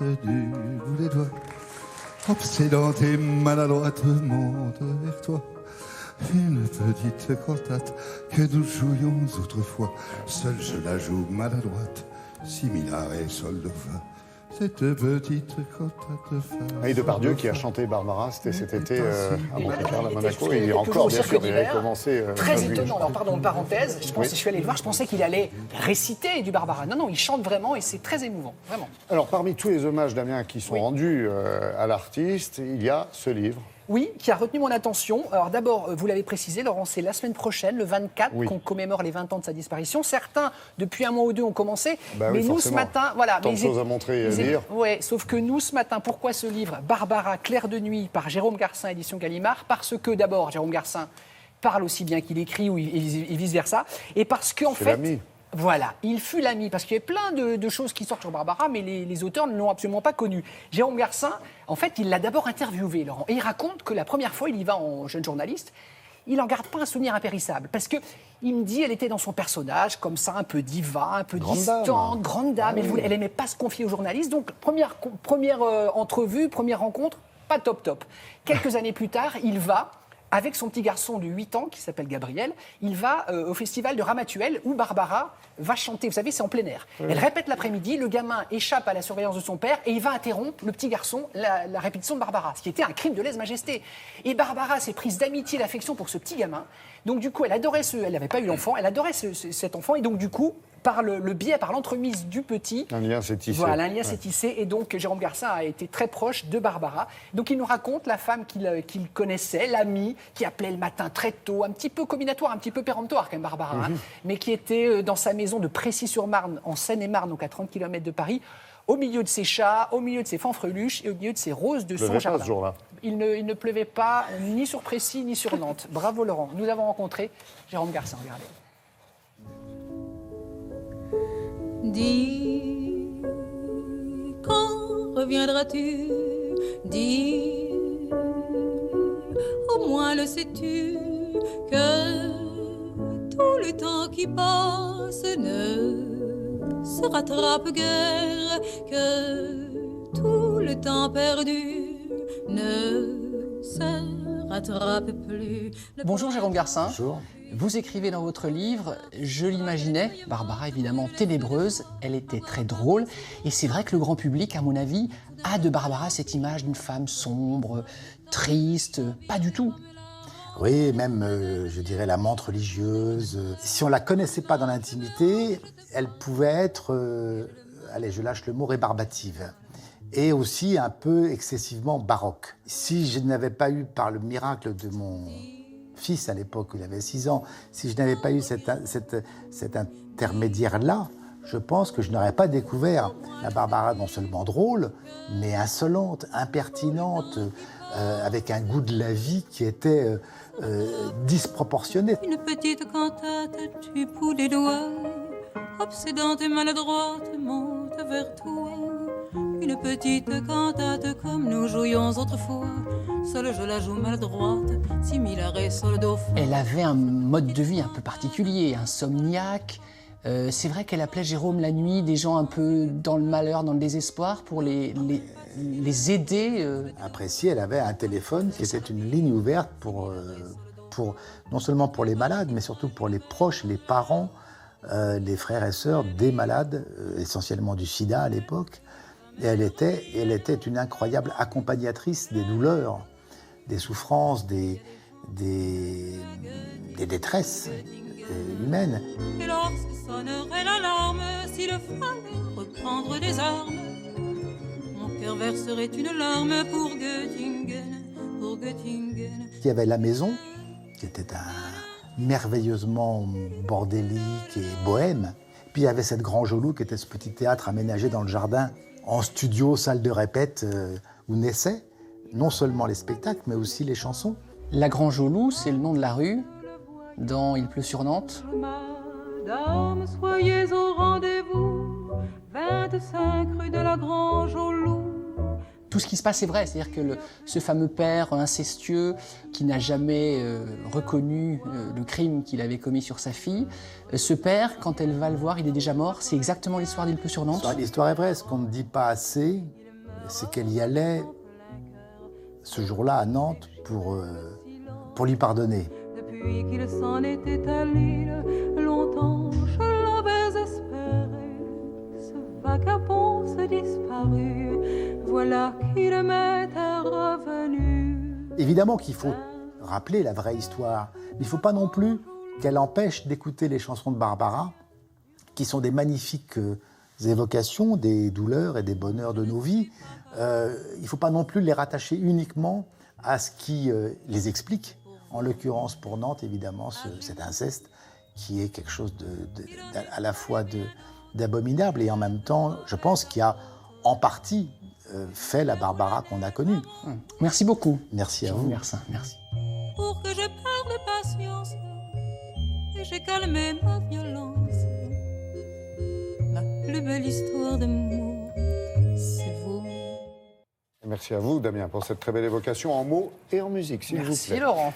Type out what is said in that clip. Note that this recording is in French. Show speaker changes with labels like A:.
A: du bout des doigts. Obsédante et maladroite monte vers toi. Une petite cantate que nous jouions autrefois. Seule je la joue maladroite, si minaret sol de fa. Cette petite cantate fa.
B: Et Depardieu qui a chanté Barbara, c'était cet été à Montpellier, à Monaco. Et il est
C: toujours
B: encore,
C: au
B: bien
C: Cirque
B: sûr, il avait
C: d'hiver.
B: commencé.
C: Très
B: lui.
C: étonnant. Alors, pardon, parenthèse, je suis allé le voir, je pensais qu'il allait réciter du Barbara. Non, il chante vraiment et c'est très émouvant, vraiment.
B: Alors, parmi tous les hommages, Damien, qui sont rendus à l'artiste, il y a ce livre.
C: Oui, qui a retenu mon attention. Alors d'abord, vous l'avez précisé, Laurent, c'est la semaine prochaine, le 24, qu'on commémore les 20 ans de sa disparition. Certains, depuis un mois ou deux, ont commencé. Mais nous, ce matin, voilà.
B: Tant de choses à montrer et à dire.
C: Oui, sauf que nous, ce matin, pourquoi ce livre Barbara, Clair de nuit, par Jérôme Garcin, édition Gallimard? Parce que d'abord, Jérôme Garcin parle aussi bien qu'il écrit et vice-versa. Et parce qu'en fait...
B: l'ami.
C: Voilà, il fut l'ami, parce qu'il y a plein de choses qui sortent sur Barbara, mais les auteurs ne l'ont absolument pas connu. Jérôme Garcin, en fait, il l'a d'abord interviewé, Laurent, et il raconte que la première fois, il y va en jeune journaliste, il n'en garde pas un souvenir impérissable, parce qu'il me dit elle était dans son personnage, comme ça, un peu diva, un peu distante, grande dame, elle n'aimait pas se confier aux journalistes, donc première entrevue, première rencontre, pas top. Quelques années plus tard, il va... Avec son petit garçon de 8 ans, qui s'appelle Gabriel, il va au festival de Ramatuelle, où Barbara va chanter. Vous savez, c'est en plein air. Elle répète l'après-midi, le gamin échappe à la surveillance de son père, et il va interrompre, le petit garçon, la répétition de Barbara, ce qui était un crime de lèse-majesté. Et Barbara s'est prise d'amitié et d'affection pour ce petit gamin. Donc du coup, elle n'avait pas eu l'enfant, elle adorait cet enfant, et donc du coup, par l'entremise du petit...
B: Un lien s'est tissé.
C: Voilà, un lien s'est tissé. Et donc, Jérôme Garcin a été très proche de Barbara. Donc, il nous raconte la femme qu'il connaissait, l'amie, qui appelait le matin très tôt, un petit peu combinatoire, un petit peu péremptoire, quand même, Barbara, hein, mais qui était dans sa maison de Précy-sur-Marne, en Seine-et-Marne, donc à 30 km de Paris, au milieu de ses chats, au milieu de ses fanfreluches et au milieu de ses roses de son jardin.
B: Ce jour-là.
C: Il ne pleuvait pas ni sur Précy, ni sur Nantes. Bravo, Laurent. Nous avons rencontré Jérôme Garcin. Regardez.
D: Dis, quand reviendras-tu? Dis, au moins le sais-tu, que tout le temps qui passe ne se rattrape guère, que tout le temps perdu ne se rattrape plus.
C: Bonjour Jérôme Garcin.
B: Bonjour.
C: Vous écrivez dans votre livre, je l'imaginais, Barbara évidemment ténébreuse, elle était très drôle, et c'est vrai que le grand public, à mon avis, a de Barbara cette image d'une femme sombre, triste, pas du tout.
E: Oui, même, je dirais, l'amante religieuse. Si on la connaissait pas dans l'intimité, elle pouvait être, allez, je lâche le mot, rébarbative. Et aussi un peu excessivement baroque. Si je n'avais pas eu, par le miracle de mon fils à l'époque, il avait 6 ans, si je n'avais pas eu cet intermédiaire-là, je pense que je n'aurais pas découvert la Barbara non seulement drôle, mais insolente, impertinente, avec un goût de la vie qui était disproportionné.
D: Une petite cantate du bout des doigts, obsédante et maladroite, monte vers toi. Une petite cantate comme nous jouions autrefois. Seule je la joue maladroite, similare sol do fa.
C: Elle avait un mode de vie un peu particulier, insomniaque. C'est vrai qu'elle appelait Jérôme la nuit des gens un peu dans le malheur, dans le désespoir, pour les aider.
E: Appréciée, elle avait un téléphone qui était une ligne ouverte pour, non seulement pour les malades, mais surtout pour les proches, les parents, les frères et sœurs des malades, essentiellement du sida à l'époque. Et elle était une incroyable accompagnatrice des douleurs, des souffrances, des détresses humaines.
D: Et lorsque sonnerait l'alarme, s'il fallait reprendre des armes, mon cœur verserait une larme pour Göttingen, pour Göttingen.
E: Il y avait la maison, qui était merveilleusement bordélique et bohème. Puis il y avait cette Grange au Loup, qui était ce petit théâtre aménagé dans le jardin, en studio, salle de répète, où naissaient non seulement les spectacles, mais aussi les chansons.
C: La Grange au Loup, c'est le nom de la rue dans Il pleut sur Nantes.
D: Madame, soyez au rendez-vous, 25 rue de la Grange au Loup.
C: Tout ce qui se passe est vrai, c'est-à-dire que ce fameux père incestueux qui n'a jamais reconnu le crime qu'il avait commis sur sa fille, ce père, quand elle va le voir, il est déjà mort. C'est exactement l'histoire d'Il pleut sur Nantes.
E: L'histoire est vraie. Ce qu'on ne dit pas assez, c'est qu'elle y allait ce jour-là à Nantes pour lui pardonner.
D: Depuis qu'il s'en était à Lille, longtemps je l'avais espéré. Ce vagabond se disparut, voilà qu'il m'était revenu.
E: Évidemment qu'il faut rappeler la vraie histoire, mais il ne faut pas non plus qu'elle empêche d'écouter les chansons de Barbara, qui sont des magnifiques évocations des douleurs et des bonheurs de nos vies. Il ne faut pas non plus les rattacher uniquement à ce qui les explique. En l'occurrence, pour Nantes, évidemment, cet inceste qui est quelque chose à la fois d'abominable et en même temps, je pense, qui a en partie fait la Barbara qu'on a connue.
C: Merci beaucoup.
E: Merci à vous.
C: Merci. Merci.
D: Pour que je perde patience et j'ai calmé ma violence. La plus belle histoire d'amour, c'est vous.
B: Merci à vous, Damien, pour cette très belle évocation en mots et en musique, s'il vous plaît.
C: Merci Laurent.